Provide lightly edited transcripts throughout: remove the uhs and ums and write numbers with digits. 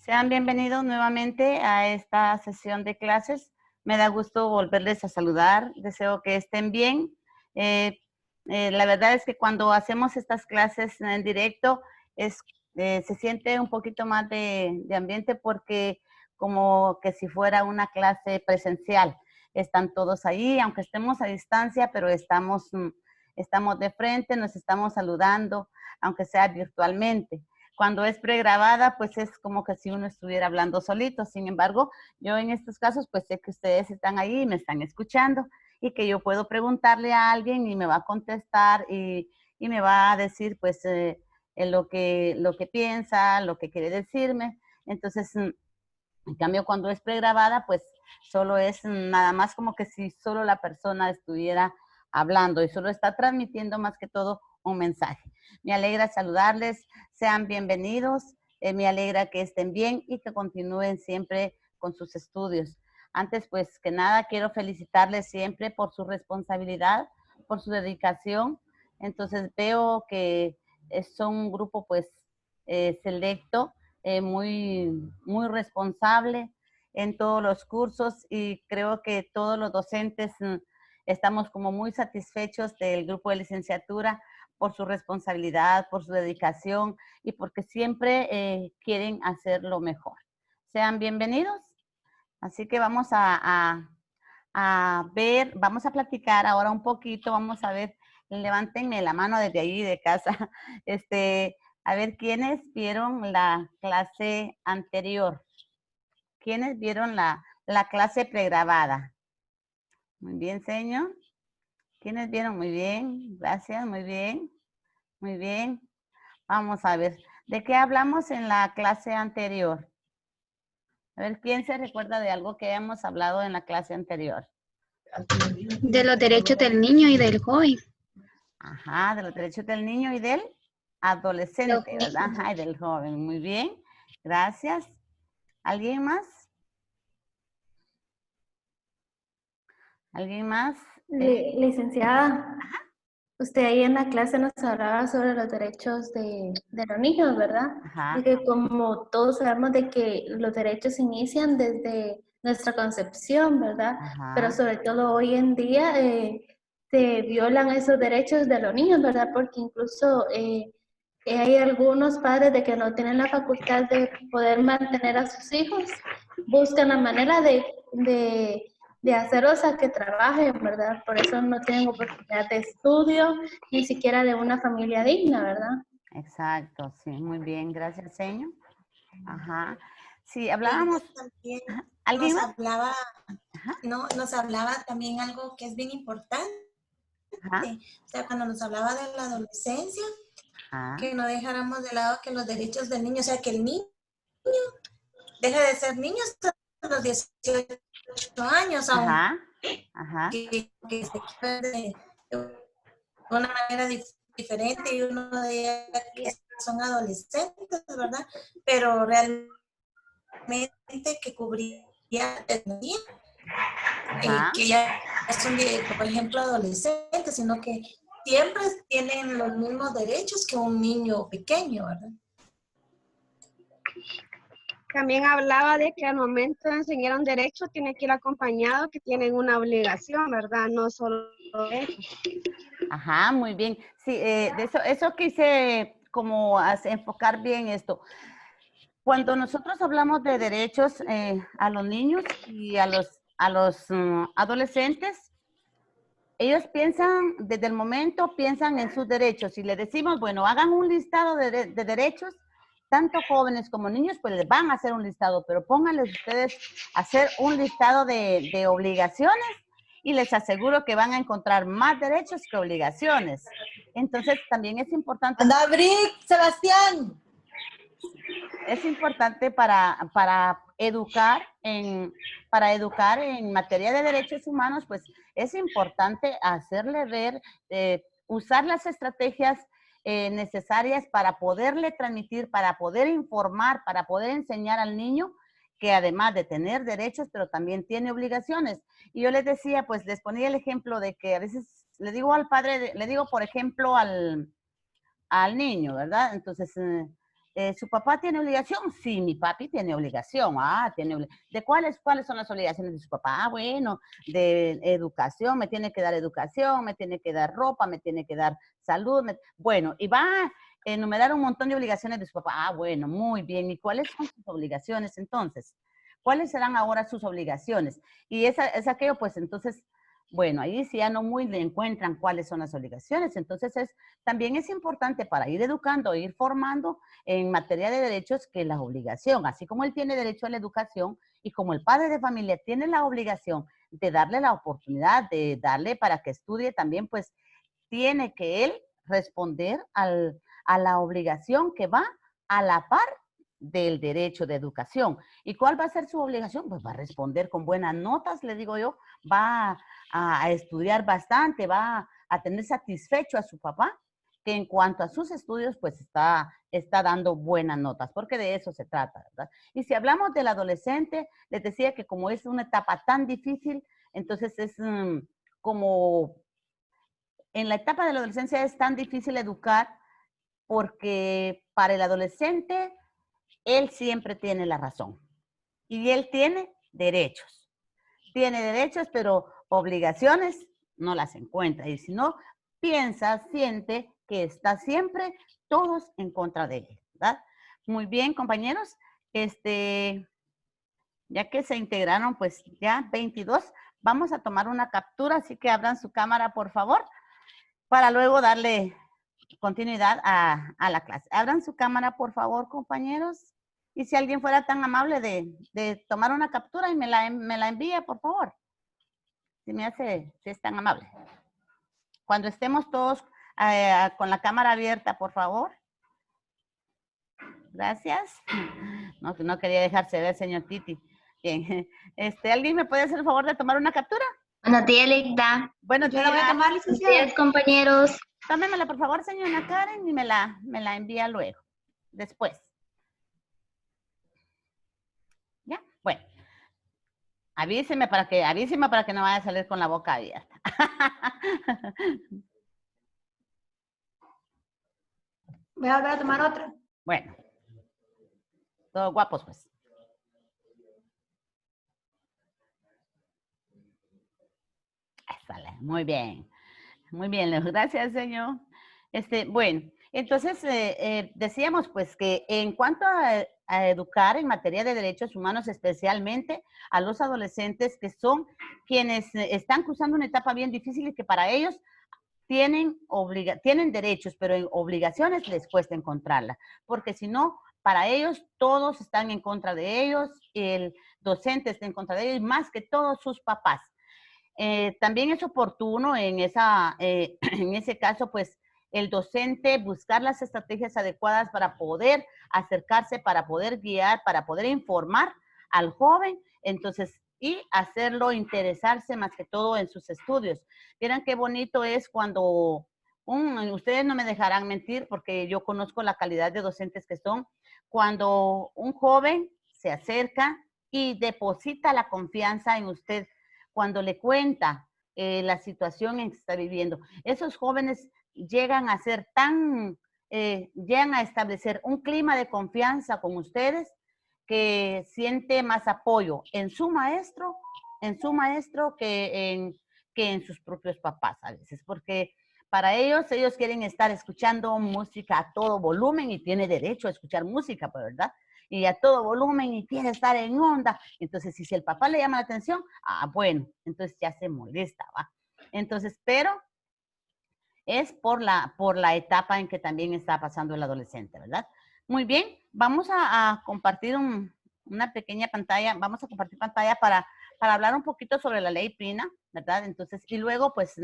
Sean bienvenidos nuevamente a esta sesión de clases. Me da gusto volverles a saludar. Deseo que estén bien. La verdad es que cuando hacemos estas clases en directo se siente un poquito más de ambiente porque como que si fuera una clase presencial. Están todos ahí, aunque estemos a distancia, pero estamos de frente, nos estamos saludando, aunque sea virtualmente. Cuando es pregrabada, pues es como que si uno estuviera hablando solito. Sin embargo, yo en estos casos, pues sé que ustedes están ahí y me están escuchando y que yo puedo preguntarle a alguien y me va a contestar y me va a decir, pues, lo que piensa, lo que quiere decirme. Entonces, en cambio, cuando es pregrabada, pues solo es nada más como que si solo la persona estuviera hablando y solo está transmitiendo más que todo un mensaje. Me alegra saludarles, sean bienvenidos, me alegra que estén bien y que continúen siempre con sus estudios. Antes, pues que nada, quiero felicitarles siempre por su responsabilidad, por su dedicación. Entonces veo que son un grupo pues selecto, muy responsable en todos los cursos y creo que todos los docentes estamos como muy satisfechos del grupo de licenciatura por su responsabilidad, por su dedicación y porque siempre quieren hacer lo mejor. Sean bienvenidos. Así que vamos a ver, vamos a platicar ahora un poquito, vamos a ver, levántenme la mano desde ahí de casa, a ver quiénes vieron la clase anterior, quiénes vieron la clase pregrabada. Muy bien, señor. ¿Quiénes vieron? Muy bien, gracias, muy bien, muy bien. Vamos a ver, ¿de qué hablamos en la clase anterior? A ver, ¿quién se recuerda de algo que hayamos hablado en la clase anterior? De los derechos del niño y del joven. Ajá, de los derechos del niño y del adolescente, ¿verdad? Ajá, y del joven. Muy bien, gracias. ¿Alguien más? ¿Alguien más? Licenciada, usted ahí en la clase nos hablaba sobre los derechos de los niños, ¿verdad? Ajá. Y que como todos sabemos de que los derechos inician desde nuestra concepción, ¿verdad? Ajá. Pero sobre todo hoy en día se violan esos derechos de los niños, ¿verdad? Porque incluso hay algunos padres de que no tienen la facultad de poder mantener a sus hijos, buscan la manera de hacerlos a que trabajen, ¿verdad? Por eso no tienen oportunidad de estudio, ni siquiera de una familia digna, ¿verdad? Exacto, sí, muy bien, gracias, señor. Ajá. Sí, hablábamos. También ¿Alguien nos más? hablaba, Ajá. no, nos hablaba también algo que es bien importante. Ajá. O sea, cuando nos hablaba de la adolescencia, Ajá. que no dejáramos de lado que los derechos del niño, o sea, que el niño deje de ser niño hasta los 18 años, Ajá. Ajá. aunque que se quiere de una manera diferente y uno de ellos que son adolescentes, ¿verdad? Pero realmente que cubría el niño, Ajá. que ya son, por ejemplo, adolescentes, sino que siempre tienen los mismos derechos que un niño pequeño, ¿verdad? También hablaba de que al momento de enseñar un derecho tiene que ir acompañado, que tienen una obligación, ¿verdad? No solo derechos. Ajá, muy bien. Sí, de eso quise como enfocar bien esto. Cuando nosotros hablamos de derechos a los niños y a los adolescentes, ellos piensan, desde el momento piensan en sus derechos y le decimos, bueno, hagan un listado de derechos, tanto jóvenes como niños, pues les van a hacer un listado, pero pónganles ustedes a hacer un listado de obligaciones y les aseguro que van a encontrar más derechos que obligaciones. Entonces, también es importante. ¡Anda, Brick, Sebastián! Es importante para educar en materia de derechos humanos, pues es importante hacerle ver, usar las estrategias necesarias para poderle transmitir, para poder informar, para poder enseñar al niño que además de tener derechos, pero también tiene obligaciones. Y yo les decía, pues les ponía el ejemplo de que a veces le digo al padre, le digo, por ejemplo, al niño, ¿verdad? Entonces, ¿Su papá tiene obligación? Sí, mi papi tiene obligación. ¿De cuáles son las obligaciones de su papá? Bueno, de educación, me tiene que dar educación, me tiene que dar ropa, me tiene que dar salud. Bueno, y va a enumerar un montón de obligaciones de su papá. Bueno, muy bien. ¿Y cuáles son sus obligaciones entonces? ¿Cuáles serán ahora sus obligaciones? Y es aquello, pues entonces, bueno, ahí sí ya no muy le encuentran cuáles son las obligaciones. Entonces, también es importante para ir educando, ir formando en materia de derechos que la obligación, así como él tiene derecho a la educación y como el padre de familia tiene la obligación de darle la oportunidad, de darle para que estudie también, pues tiene que él responder a la obligación que va a la par del derecho de educación. ¿Y cuál va a ser su obligación? Pues va a responder con buenas notas, le digo yo, va a estudiar bastante, va a tener satisfecho a su papá, que en cuanto a sus estudios, pues está dando buenas notas, porque de eso se trata, ¿verdad? Y si hablamos del adolescente, les decía que como es una etapa tan difícil, entonces es como en la etapa de la adolescencia es tan difícil educar porque para el adolescente él siempre tiene la razón y él tiene derechos. Tiene derechos, pero obligaciones no las encuentra. Y si no, piensa, siente que está siempre todos en contra de él, ¿verdad? Muy bien, compañeros. Ya que se integraron, pues ya 22, vamos a tomar una captura, así que abran su cámara, por favor, para luego darle continuidad a la clase. Abran su cámara, por favor, compañeros. Y si alguien fuera tan amable de tomar una captura y me la envía, por favor. Si es tan amable. Cuando estemos todos con la cámara abierta, por favor. Gracias. No quería dejarse ver, señor Titi. Bien. ¿Alguien me puede hacer el favor de tomar una captura? Buenos días, Linda. Buenos Yo días. la voy a tomar, Buenos licenciada. días, compañeros. Tómemela, por favor, señora Karen, y me la envía luego, después. ¿Ya? Bueno. Avíseme para que no vaya a salir con la boca abierta. Voy a volver a tomar otra. Bueno. Todos guapos, pues. Muy bien. Muy bien, Leo. Gracias, señor. Bueno, entonces decíamos pues que en cuanto a educar en materia de derechos humanos, especialmente a los adolescentes que son quienes están cruzando una etapa bien difícil y que para ellos tienen derechos, pero en obligaciones les cuesta encontrarla, porque si no, para ellos todos están en contra de ellos, el docente está en contra de ellos, más que todos sus papás. También es oportuno en ese caso, pues, el docente buscar las estrategias adecuadas para poder acercarse, para poder guiar, para poder informar al joven, entonces, y hacerlo interesarse más que todo en sus estudios. Vieran qué bonito es cuando, ustedes no me dejarán mentir porque yo conozco la calidad de docentes que son, cuando un joven se acerca y deposita la confianza en usted, cuando le cuenta la situación en que está viviendo. Esos jóvenes llegan a ser llegan a establecer un clima de confianza con ustedes que siente más apoyo en su maestro que en sus propios papás a veces, porque para ellos quieren estar escuchando música a todo volumen y tiene derecho a escuchar música, ¿verdad? Y a todo volumen y quiere estar en onda. Entonces, si el papá le llama la atención, bueno, entonces ya se molesta, ¿va? Entonces, pero es por la etapa en que también está pasando el adolescente, ¿verdad? Muy bien, vamos a compartir una pequeña pantalla, vamos a compartir pantalla para hablar un poquito sobre la ley Pina, ¿verdad? Entonces, y luego, pues,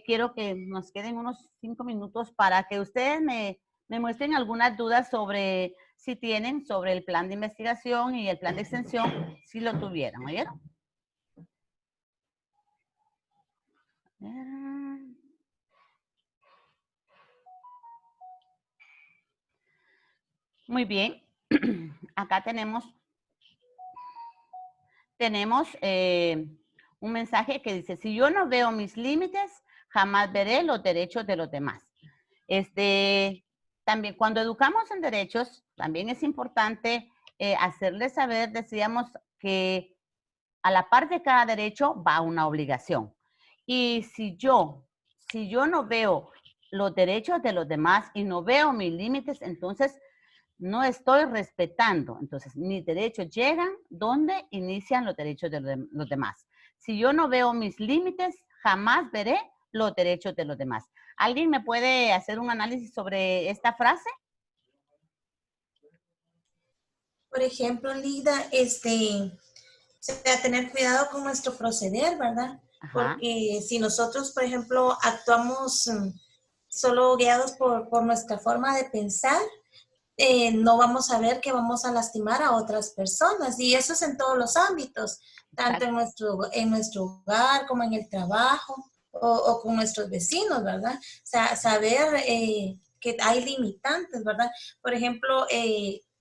quiero que nos queden unos 5 minutos para que ustedes me muestren algunas dudas sobre si tienen sobre el plan de investigación y el plan de extensión, si lo tuvieran, ¿oyeron? Muy bien. Acá tenemos un mensaje que dice, si yo no veo mis límites, jamás veré los derechos de los demás. también cuando educamos en derechos, también es importante hacerles saber, decíamos, que a la par de cada derecho va una obligación. Y si yo no veo los derechos de los demás y no veo mis límites, entonces no estoy respetando. Entonces, mis derechos llegan donde inician los derechos de los demás. Si yo no veo mis límites, jamás veré los derechos de los demás. ¿Alguien me puede hacer un análisis sobre esta frase? Por ejemplo, Lida, tener cuidado con nuestro proceder, ¿verdad? Ajá. Porque si nosotros, por ejemplo, actuamos solo guiados por nuestra forma de pensar, no vamos a ver que vamos a lastimar a otras personas. Y eso es en todos los ámbitos, tanto en nuestro hogar como en el trabajo o con nuestros vecinos, ¿verdad? O sea, saber que hay limitantes, ¿verdad? Por ejemplo,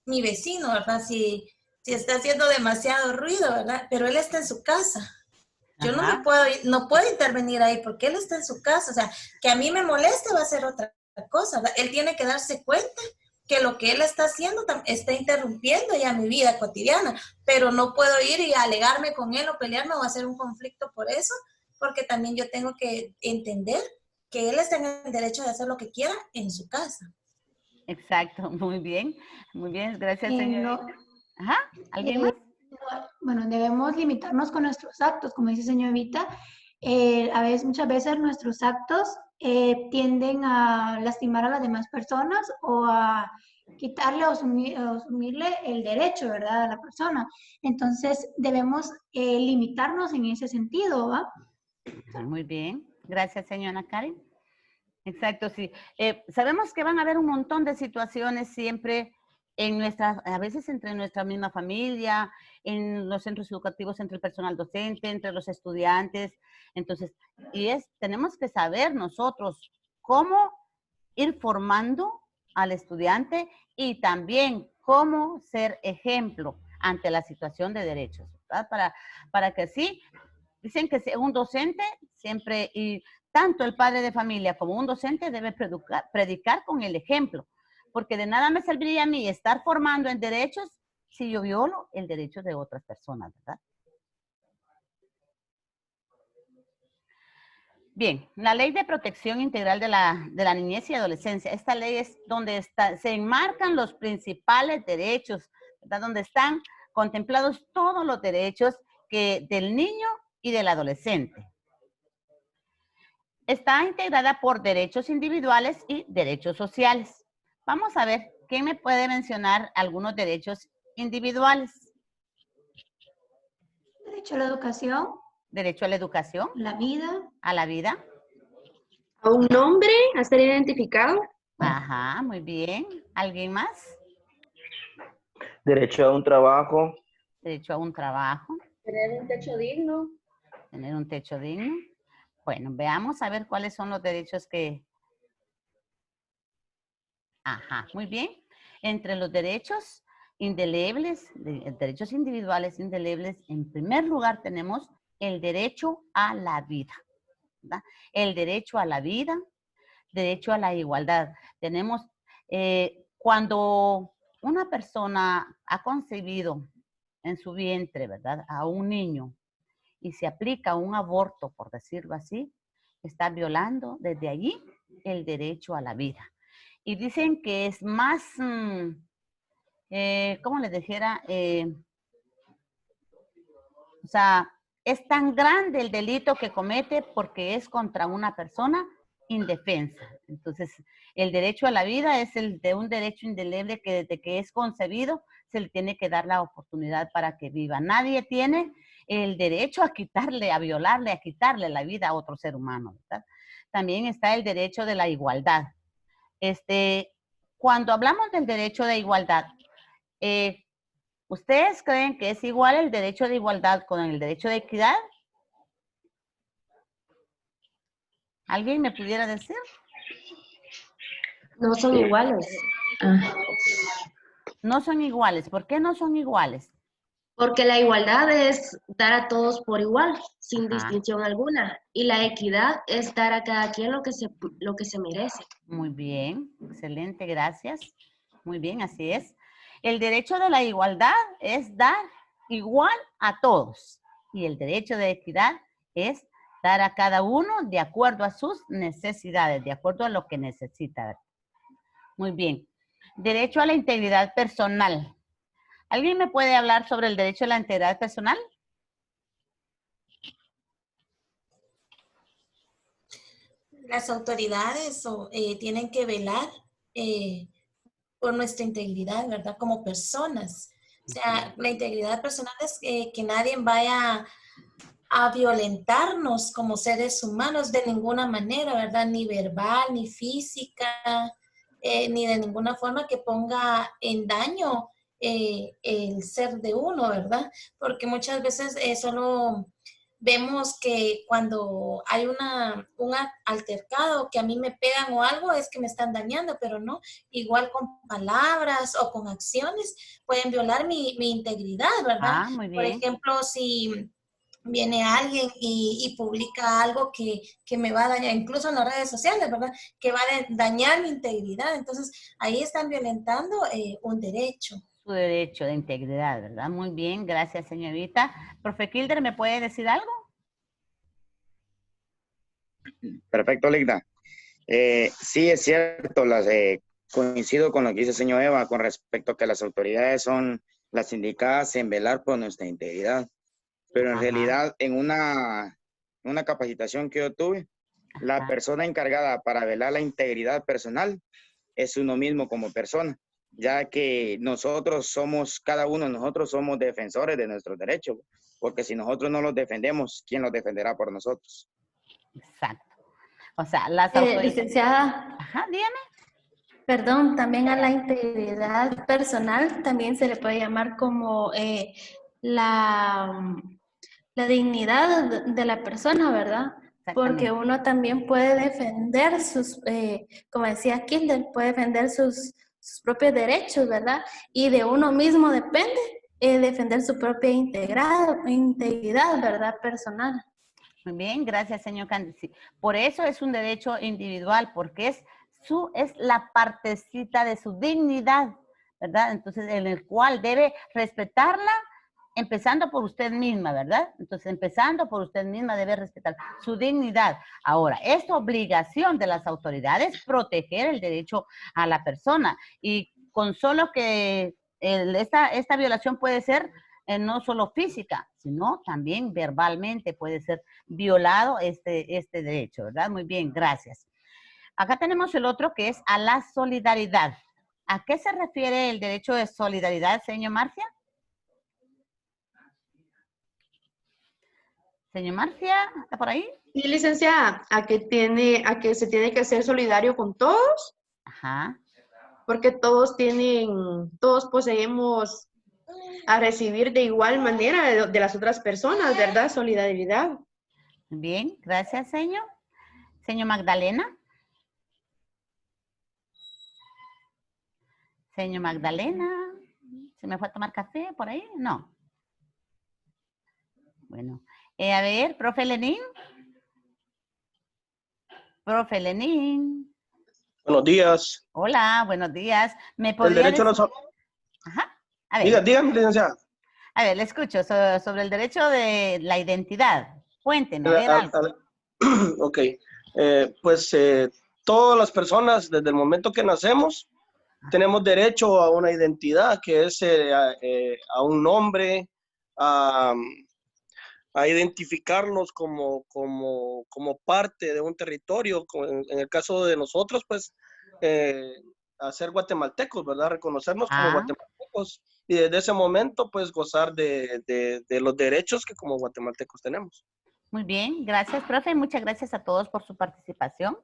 mi vecino, ¿verdad? Si está haciendo demasiado ruido, ¿verdad? Pero él está en su casa. Yo no puedo intervenir ahí porque él está en su casa. O sea, que a mí me moleste va a ser otra cosa, ¿verdad? Él tiene que darse cuenta que lo que él está haciendo está interrumpiendo ya mi vida cotidiana, pero no puedo ir y alegarme con él o pelearme o hacer un conflicto por eso, porque también yo tengo que entender que él está en el derecho de hacer lo que quiera en su casa. Exacto, muy bien, gracias, señor. Ajá, ¿alguien más? Bueno, debemos limitarnos con nuestros actos, como dice señor Evita. Muchas veces nuestros actos tienden a lastimar a las demás personas o a quitarle o asumirle el derecho, ¿verdad?, a la persona. Entonces, debemos limitarnos en ese sentido, ¿va? Muy bien, gracias, señora Karen. Exacto, sí. Sabemos que van a haber un montón de situaciones siempre a veces entre nuestra misma familia, en los centros educativos, entre el personal docente, entre los estudiantes. Entonces, tenemos que saber nosotros cómo ir formando al estudiante y también cómo ser ejemplo ante la situación de derechos, ¿verdad? Para que así, dicen que un docente siempre, y tanto el padre de familia como un docente debe predicar con el ejemplo, porque de nada me serviría a mí estar formando en derechos si yo violo el derecho de otras personas, ¿verdad? Bien, la Ley de Protección Integral de la Niñez y Adolescencia. Esta ley es donde se enmarcan los principales derechos, ¿verdad? Donde están contemplados todos los derechos del niño y del adolescente. Está integrada por derechos individuales y derechos sociales. Vamos a ver, ¿quién me puede mencionar algunos derechos individuales? Derecho a la educación. Derecho a la educación. La vida. A la vida. A un nombre, a ser identificado. Ajá, muy bien. ¿Alguien más? Derecho a un trabajo. Derecho a un trabajo. Tener un techo digno. Tener un techo digno. Bueno, veamos a ver cuáles son los derechos que... Ajá, muy bien. Entre los derechos indelebles, derechos individuales indelebles, en primer lugar tenemos el derecho a la vida, ¿verdad? El derecho a la vida, derecho a la igualdad. Tenemos, cuando una persona ha concebido en su vientre, ¿verdad?, a un niño y se aplica un aborto, por decirlo así, está violando desde allí el derecho a la vida. Y dicen que es más, ¿cómo les dijera? O sea, es tan grande el delito que comete porque es contra una persona indefensa. Entonces, el derecho a la vida es el de un derecho indeleble que desde que es concebido se le tiene que dar la oportunidad para que viva. Nadie tiene el derecho a quitarle, a violarle, a quitarle la vida a otro ser humano, ¿verdad? También está el derecho de la igualdad. Cuando hablamos del derecho de igualdad, ¿ustedes creen que es igual el derecho de igualdad con el derecho de equidad? ¿Alguien me pudiera decir? No son iguales. No son iguales. ¿Por qué no son iguales? Porque la igualdad es dar a todos por igual, sin Ajá. distinción alguna. Y la equidad es dar a cada quien lo que se merece. Muy bien, excelente, gracias. Muy bien, así es. El derecho de la igualdad es dar igual a todos. Y el derecho de equidad es dar a cada uno de acuerdo a sus necesidades, de acuerdo a lo que necesita. Muy bien. Derecho a la integridad personal. ¿Alguien me puede hablar sobre el derecho a la integridad personal? Las autoridades tienen que velar por nuestra integridad, ¿verdad? Como personas. O sea, la integridad personal es que nadie vaya a violentarnos como seres humanos de ninguna manera, ¿verdad? Ni verbal, ni física, ni de ninguna forma que ponga en daño el ser de uno, ¿verdad? Porque muchas veces solo vemos que cuando hay un altercado que a mí me pegan o algo es que me están dañando, pero no, igual con palabras o con acciones pueden violar mi integridad, ¿verdad? Ah, muy Por bien. ejemplo, si viene alguien y publica algo que me va a dañar, incluso en las redes sociales, ¿verdad? Que va a dañar mi integridad. Entonces, ahí están violentando un derecho. Su derecho de integridad, ¿verdad? Muy bien, gracias, señorita. Profe Kilder, ¿me puede decir algo? Perfecto, Ligda. Sí, es cierto, coincido con lo que dice el señor Eva con respecto a que las autoridades son las indicadas en velar por nuestra integridad. Pero en Ajá. realidad, en una capacitación que yo tuve, la Ajá. persona encargada para velar la integridad personal es uno mismo como persona, ya que cada uno de nosotros somos defensores de nuestros derechos, porque si nosotros no los defendemos, ¿quién los defenderá por nosotros? Exacto. O sea, las autoridades... Licenciada, Ajá, dígame. perdón, también a la integridad personal también se le puede llamar como la, la dignidad de la persona, ¿verdad? Porque Exactamente. uno también puede defender como decía Kindle, puede defender sus propios derechos, ¿verdad? Y de uno mismo depende defender su propia integridad, ¿verdad? Personal. Muy bien, gracias, señor Candice. Por eso es un derecho individual, porque es la partecita de su dignidad, ¿verdad? Entonces, en el cual debe respetarla, empezando por usted misma, ¿verdad? Entonces, empezando por usted misma, debe respetar su dignidad. Ahora, es obligación de las autoridades proteger el derecho a la persona. Y con solo que esta violación puede ser no solo física, sino también verbalmente puede ser violado este derecho, ¿verdad? Muy bien, gracias. Acá tenemos el otro que es a la solidaridad. ¿A qué se refiere el derecho de solidaridad, señor Marcia? Señor Marcia, ¿está por ahí? Sí, licenciada, a que se tiene que ser solidario con todos, Ajá. porque todos poseemos a recibir de igual manera de las otras personas, ¿verdad? Solidaridad. Bien, gracias, señor. Señor Magdalena. Señor Magdalena. ¿Se me fue a tomar café por ahí? No. Bueno. A ver, profe Lenín. Profe Lenín. Buenos días. Hola, buenos días. ¿Me El podría derecho decir? a la... Ajá. A ver. Dígame, licenciada. A ver, le escucho sobre el derecho de la identidad. Cuénteme, a ver algo. Ok. Todas las personas, desde el momento que nacemos, tenemos derecho a una identidad, que es a un nombre, a identificarnos como parte de un territorio. En el caso de nosotros, pues, a ser guatemaltecos, ¿verdad? Reconocernos como guatemaltecos y desde ese momento, pues, gozar de los derechos que como guatemaltecos tenemos. Muy bien, gracias, profe. Muchas gracias a todos por su participación.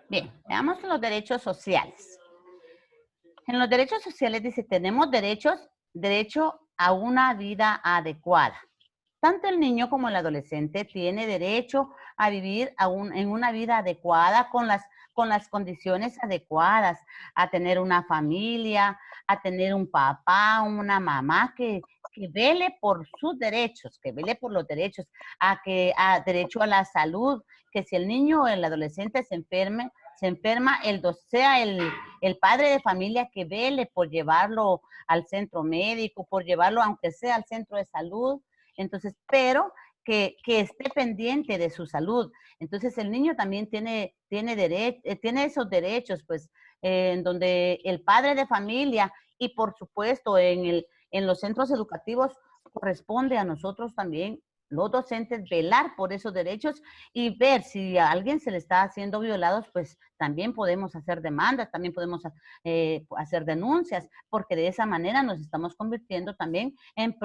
Bien, veamos los derechos sociales. En los derechos sociales dice, tenemos derecho a una vida adecuada. tanto el niño como el adolescente tiene derecho a vivir en una vida adecuada, con las condiciones adecuadas, a tener una familia, a tener un papá, una mamá que vele por sus derechos, que vele por los derechos, a derecho a la salud, que si el niño o el adolescente se enferma, sea el padre de familia que vele por llevarlo al centro médico, por llevarlo aunque sea al centro de salud. Entonces, pero que esté pendiente de su salud. Entonces, el niño también tiene esos derechos, pues, en donde el padre de familia y, por supuesto, en los centros educativos corresponde a nosotros también, los docentes, velar por esos derechos y ver si a alguien se le está haciendo violados, pues también podemos hacer demandas, también podemos hacer denuncias, porque de esa manera nos estamos convirtiendo también en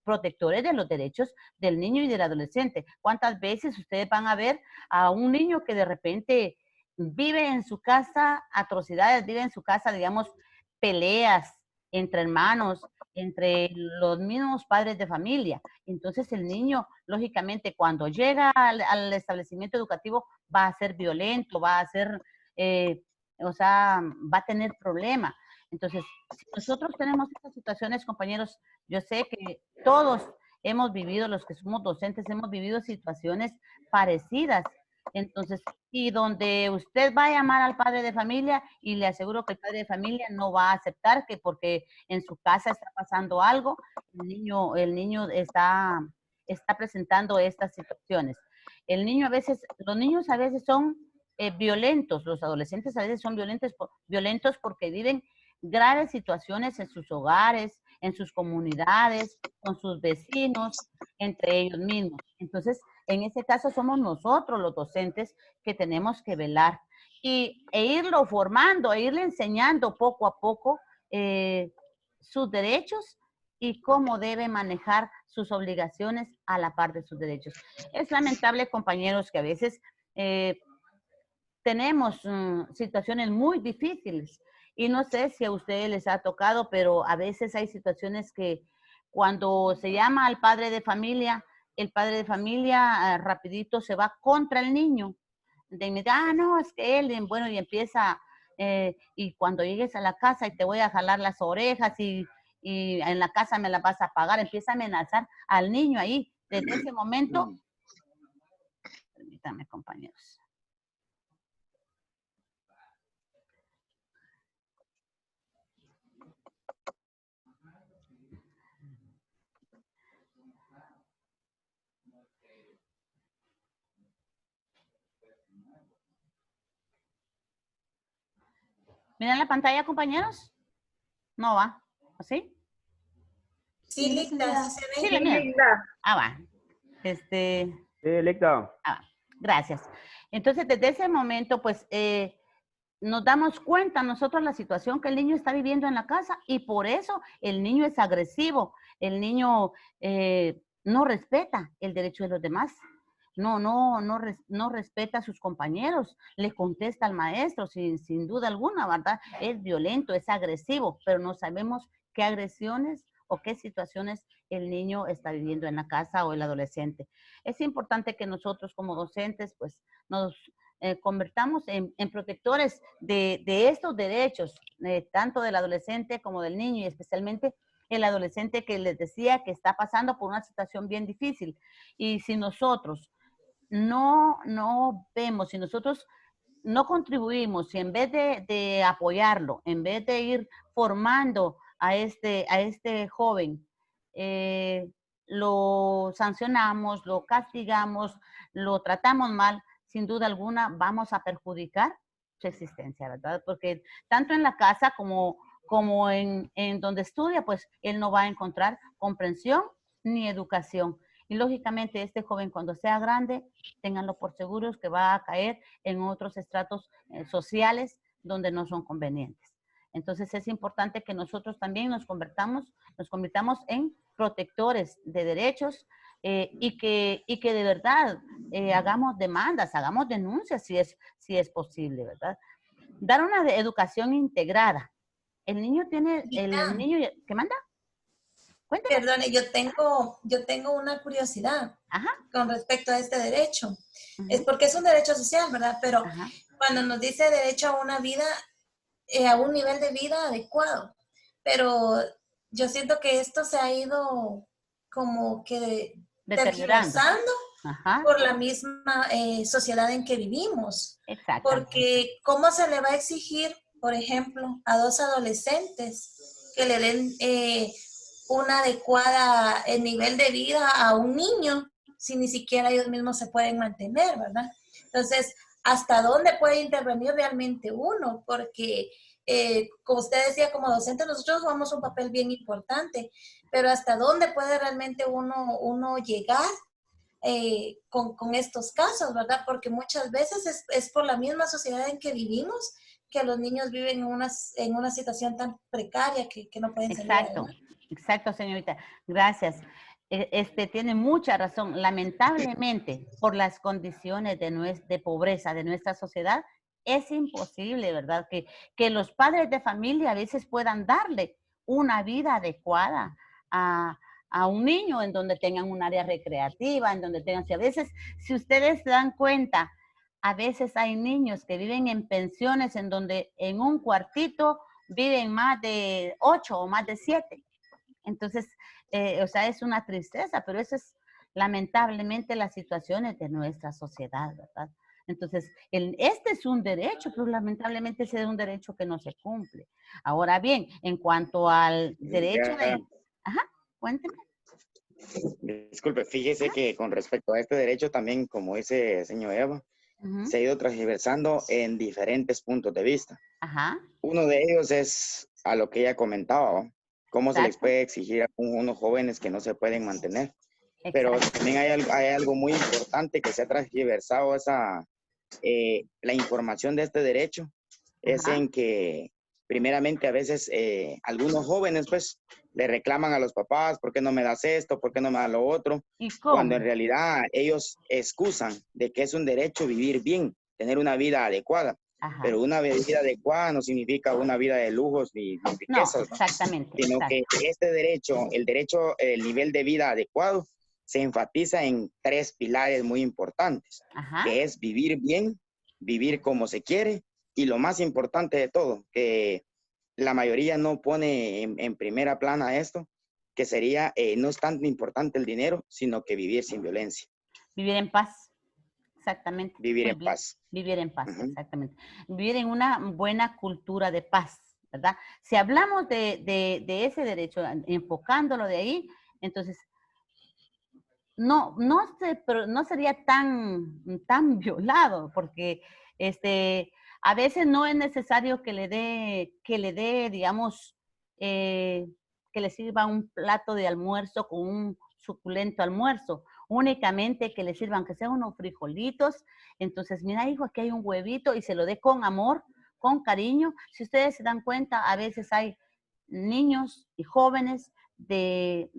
protectores de los derechos del niño y del adolescente. ¿Cuántas veces ustedes van a ver a un niño que de repente vive en su casa atrocidades, vive en su casa, digamos, peleas entre hermanos, entre los mismos padres de familia? Entonces el niño, lógicamente, cuando llega al establecimiento educativo va a ser violento, va a ser, va a tener problemas. Entonces, si nosotros tenemos estas situaciones, compañeros, yo sé que todos hemos vivido, los que somos docentes, hemos vivido situaciones parecidas. Entonces, y donde usted va a llamar al padre de familia y le aseguro que el padre de familia no va a aceptar que porque en su casa está pasando algo, el niño está presentando estas situaciones. Los niños a veces son violentos, los adolescentes a veces son violentos porque viven graves situaciones en sus hogares, en sus comunidades, con sus vecinos, entre ellos mismos. Entonces, en ese caso somos nosotros los docentes que tenemos que velar e irlo formando, e irle enseñando poco a poco sus derechos y cómo debe manejar sus obligaciones a la par de sus derechos. Es lamentable, compañeros, que a veces tenemos situaciones muy difíciles y no sé si a ustedes les ha tocado, pero a veces hay situaciones que cuando se llama al padre de familia, el padre de familia rapidito se va contra el niño. De inmediato, no, es que él, bueno, y empieza, y cuando llegues a la casa y te voy a jalar las orejas y en la casa me la vas a pagar, empieza a amenazar al niño ahí. Desde ese momento, permítanme, compañeros. ¿Miran la pantalla, compañeros? No va, ¿así? Sí, Licta, sí se ve. Sí, Licta. Ah, va. Sí, Licta. Gracias. Entonces, desde ese momento, pues, nos damos cuenta nosotros la situación que el niño está viviendo en la casa y por eso el niño es agresivo. El niño no respeta el derecho de los demás. No respeta a sus compañeros, le contesta al maestro sin duda alguna, ¿verdad? Es violento, es agresivo, pero no sabemos qué agresiones o qué situaciones el niño está viviendo en la casa o el adolescente. Es importante que nosotros como docentes, pues, nos convertamos en protectores de estos derechos, tanto del adolescente como del niño, y especialmente el adolescente que les decía que está pasando por una situación bien difícil. Y si nosotros no vemos, si nosotros no contribuimos, si en vez de apoyarlo, en vez de ir formando a este joven, lo sancionamos, lo castigamos, lo tratamos mal, sin duda alguna vamos a perjudicar su existencia, ¿verdad? Porque tanto en la casa como en donde estudia, pues él no va a encontrar comprensión ni educación. Y lógicamente este joven cuando sea grande, ténganlo por seguros que va a caer en otros estratos sociales donde no son convenientes. Entonces es importante que nosotros también nos convirtamos en protectores de derechos y que de verdad hagamos demandas, hagamos denuncias si es posible, ¿verdad? Dar una educación integrada. El niño tiene, ¿qué manda? Cuénteme. Perdone, yo tengo una curiosidad con respecto a este derecho. Es porque es un derecho social, ¿verdad? Pero cuando nos dice derecho a una vida, a un nivel de vida adecuado. Pero yo siento que esto se ha ido como que tergiversando por la misma sociedad en que vivimos. Porque ¿cómo se le va a exigir, por ejemplo, a dos adolescentes que le den una adecuada nivel de vida a un niño si ni siquiera ellos mismos se pueden mantener, ¿verdad? Entonces, ¿hasta dónde puede intervenir realmente uno? Porque, como usted decía, como docente, nosotros jugamos un papel bien importante, pero ¿hasta dónde puede realmente uno llegar con estos casos, ¿verdad? Porque muchas veces es por la misma sociedad en que vivimos que los niños viven en una situación tan precaria que no pueden salir adelante. Exacto, señorita. Gracias. Tiene mucha razón. Lamentablemente, por las condiciones de pobreza de nuestra sociedad, es imposible, ¿verdad? Que los padres de familia a veces puedan darle una vida adecuada a un niño en donde tengan un área recreativa, en donde tengan... A veces, si ustedes se dan cuenta, a veces hay niños que viven en pensiones en donde en un cuartito viven más de 8 o más de 7. Entonces, o sea, es una tristeza, pero eso es lamentablemente las situaciones de nuestra sociedad, ¿verdad? Entonces, este es un derecho, pero lamentablemente ese es un derecho que no se cumple. Ahora bien, en cuanto al derecho de... Cuénteme. Disculpe, fíjese que con respecto a este derecho también, como dice señor Eva, se ha ido transversando en diferentes puntos de vista. Uno de ellos es a lo que ella comentaba, ¿no? Cómo se les puede exigir a unos jóvenes que no se pueden mantener. Pero también hay algo muy importante que se ha transversado la información de este derecho, es en que primeramente a veces algunos jóvenes pues le reclaman a los papás, ¿por qué no me das esto? ¿Por qué no me das lo otro? Cuando en realidad ellos excusan de que es un derecho vivir bien, tener una vida adecuada. Pero una vida adecuada no significa una vida de lujos ni riquezas. No, exactamente. Sino que este derecho, el nivel de vida adecuado, se enfatiza en 3 pilares muy importantes, que es vivir bien, vivir como se quiere, y lo más importante de todo, que la mayoría no pone en primera plana esto, que sería, no es tan importante el dinero, sino que vivir sin violencia. Vivir en paz. Exactamente. Vivir en paz. Vivir en paz, exactamente. Vivir en una buena cultura de paz, ¿verdad? Si hablamos de ese derecho, enfocándolo de ahí, entonces no sería tan violado, porque a veces no es necesario que le dé, digamos, que le sirva un plato de almuerzo con un suculento almuerzo, únicamente que le sirvan, que sean unos frijolitos. Entonces, mira, hijo, aquí hay un huevito, y se lo dé con amor, con cariño. Si ustedes se dan cuenta, a veces hay niños y jóvenes de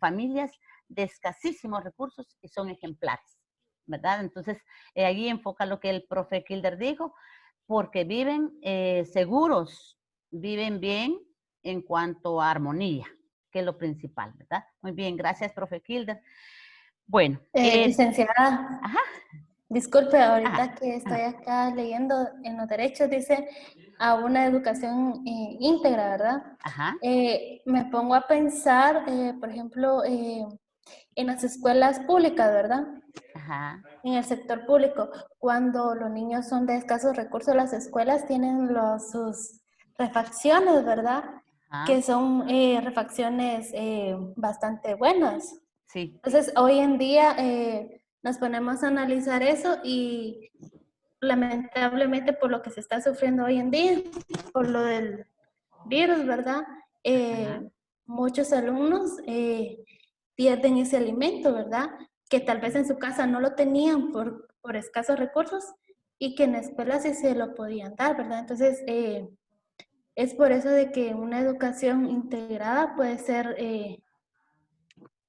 familias de escasísimos recursos y son ejemplares, ¿verdad? Entonces, allí enfoca lo que el profe Kilder dijo, porque viven seguros, viven bien en cuanto a armonía, que es lo principal, ¿verdad? Muy bien, gracias, profe Kilder. Bueno. Licenciada, disculpe, ahorita que estoy acá leyendo en los derechos, dice a una educación íntegra, ¿verdad? Me pongo a pensar, por ejemplo, en las escuelas públicas, ¿verdad? En el sector público, cuando los niños son de escasos recursos, las escuelas tienen sus refacciones, ¿verdad? Que son refacciones bastante buenas. Sí. Entonces, hoy en día nos ponemos a analizar eso y lamentablemente por lo que se está sufriendo hoy en día, por lo del virus, ¿verdad? Muchos alumnos pierden ese alimento, ¿verdad? Que tal vez en su casa no lo tenían por escasos recursos y que en la escuela sí se lo podían dar, ¿verdad? Entonces, es por eso de que una educación integrada puede ser,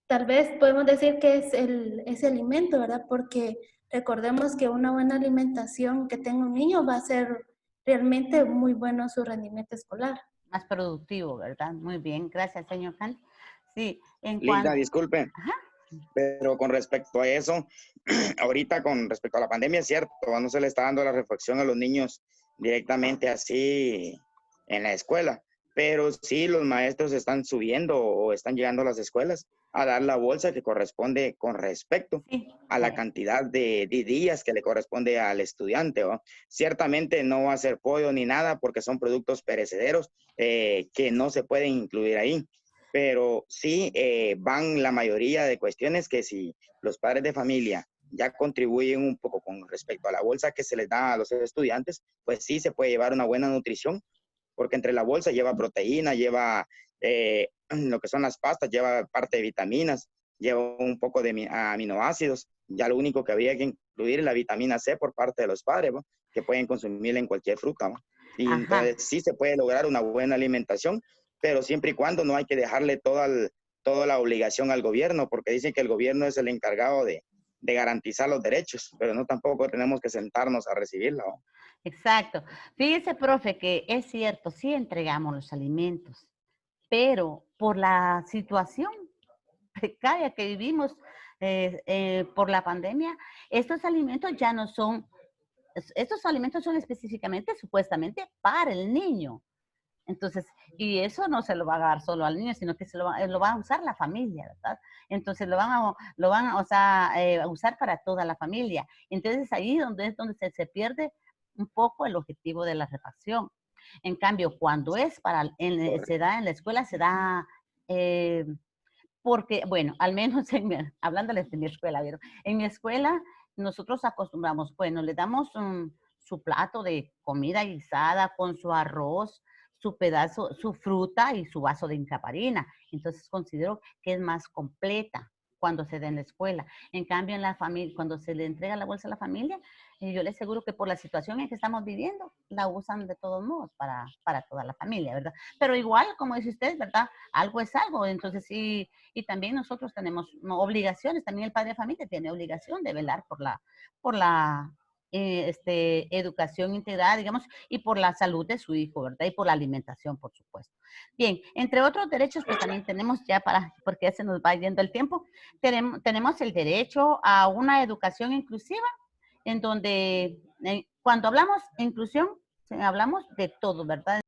tal vez podemos decir que es ese alimento, ¿verdad? Porque recordemos que una buena alimentación que tenga un niño va a ser realmente muy bueno su rendimiento escolar. Más productivo, ¿verdad? Muy bien, gracias, señor Kant. Sí, en Linda, cuanto... disculpe, Ajá. pero con respecto a eso, ahorita con respecto a la pandemia, es cierto, no se le está dando la reflexión a los niños directamente así en la escuela, pero sí los maestros están subiendo o están llegando a las escuelas a dar la bolsa que corresponde con respecto Sí. a la cantidad de días que le corresponde al estudiante, ¿va? Ciertamente no va a ser pollo ni nada porque son productos perecederos que no se pueden incluir ahí, pero sí van la mayoría de cuestiones que si los padres de familia ya contribuyen un poco con respecto a la bolsa que se les da a los estudiantes, pues sí se puede llevar una buena nutrición, porque entre la bolsa lleva proteína, lleva lo que son las pastas, lleva parte de vitaminas, lleva un poco de aminoácidos. Ya lo único que habría que incluir es la vitamina C por parte de los padres, ¿no? Que pueden consumirla en cualquier fruta, ¿no? Y Ajá. entonces sí se puede lograr una buena alimentación, pero siempre y cuando no hay que dejarle toda la obligación al gobierno, porque dicen que el gobierno es el encargado de garantizar los derechos, pero no tampoco tenemos que sentarnos a recibirla, ¿no? Exacto. Fíjese, profe, que es cierto, sí entregamos los alimentos, pero por la situación precaria que vivimos por la pandemia, estos alimentos ya no son, estos alimentos son específicamente, supuestamente, para el niño. Entonces, y eso no se lo va a dar solo al niño, sino que lo va a usar la familia, ¿verdad? Entonces o sea, a usar para toda la familia. Entonces ahí es donde se pierde un poco el objetivo de la refacción. En cambio, cuando es se da en la escuela, se da eh, porque, bueno, al menos hablándoles de mi escuela, ¿vieron? En mi escuela nosotros acostumbramos, bueno, le damos su plato de comida guisada con su arroz, su pedazo, su fruta y su vaso de incaparina. Entonces considero que es más completa cuando se da en la escuela. En cambio, en la familia, cuando se le entrega la bolsa a la familia, yo les aseguro que por la situación en que estamos viviendo, la usan de todos modos para toda la familia, ¿verdad? Pero igual, como dice usted, ¿verdad? Algo es algo. Entonces, sí, y también nosotros tenemos obligaciones, también el padre de familia tiene obligación de velar por la educación integral, digamos, y por la salud de su hijo, ¿verdad? Y por la alimentación, por supuesto. Bien, entre otros derechos, pues también tenemos ya porque ya se nos va yendo el tiempo, tenemos el derecho a una educación inclusiva, en donde cuando hablamos de inclusión, hablamos de todo, ¿verdad?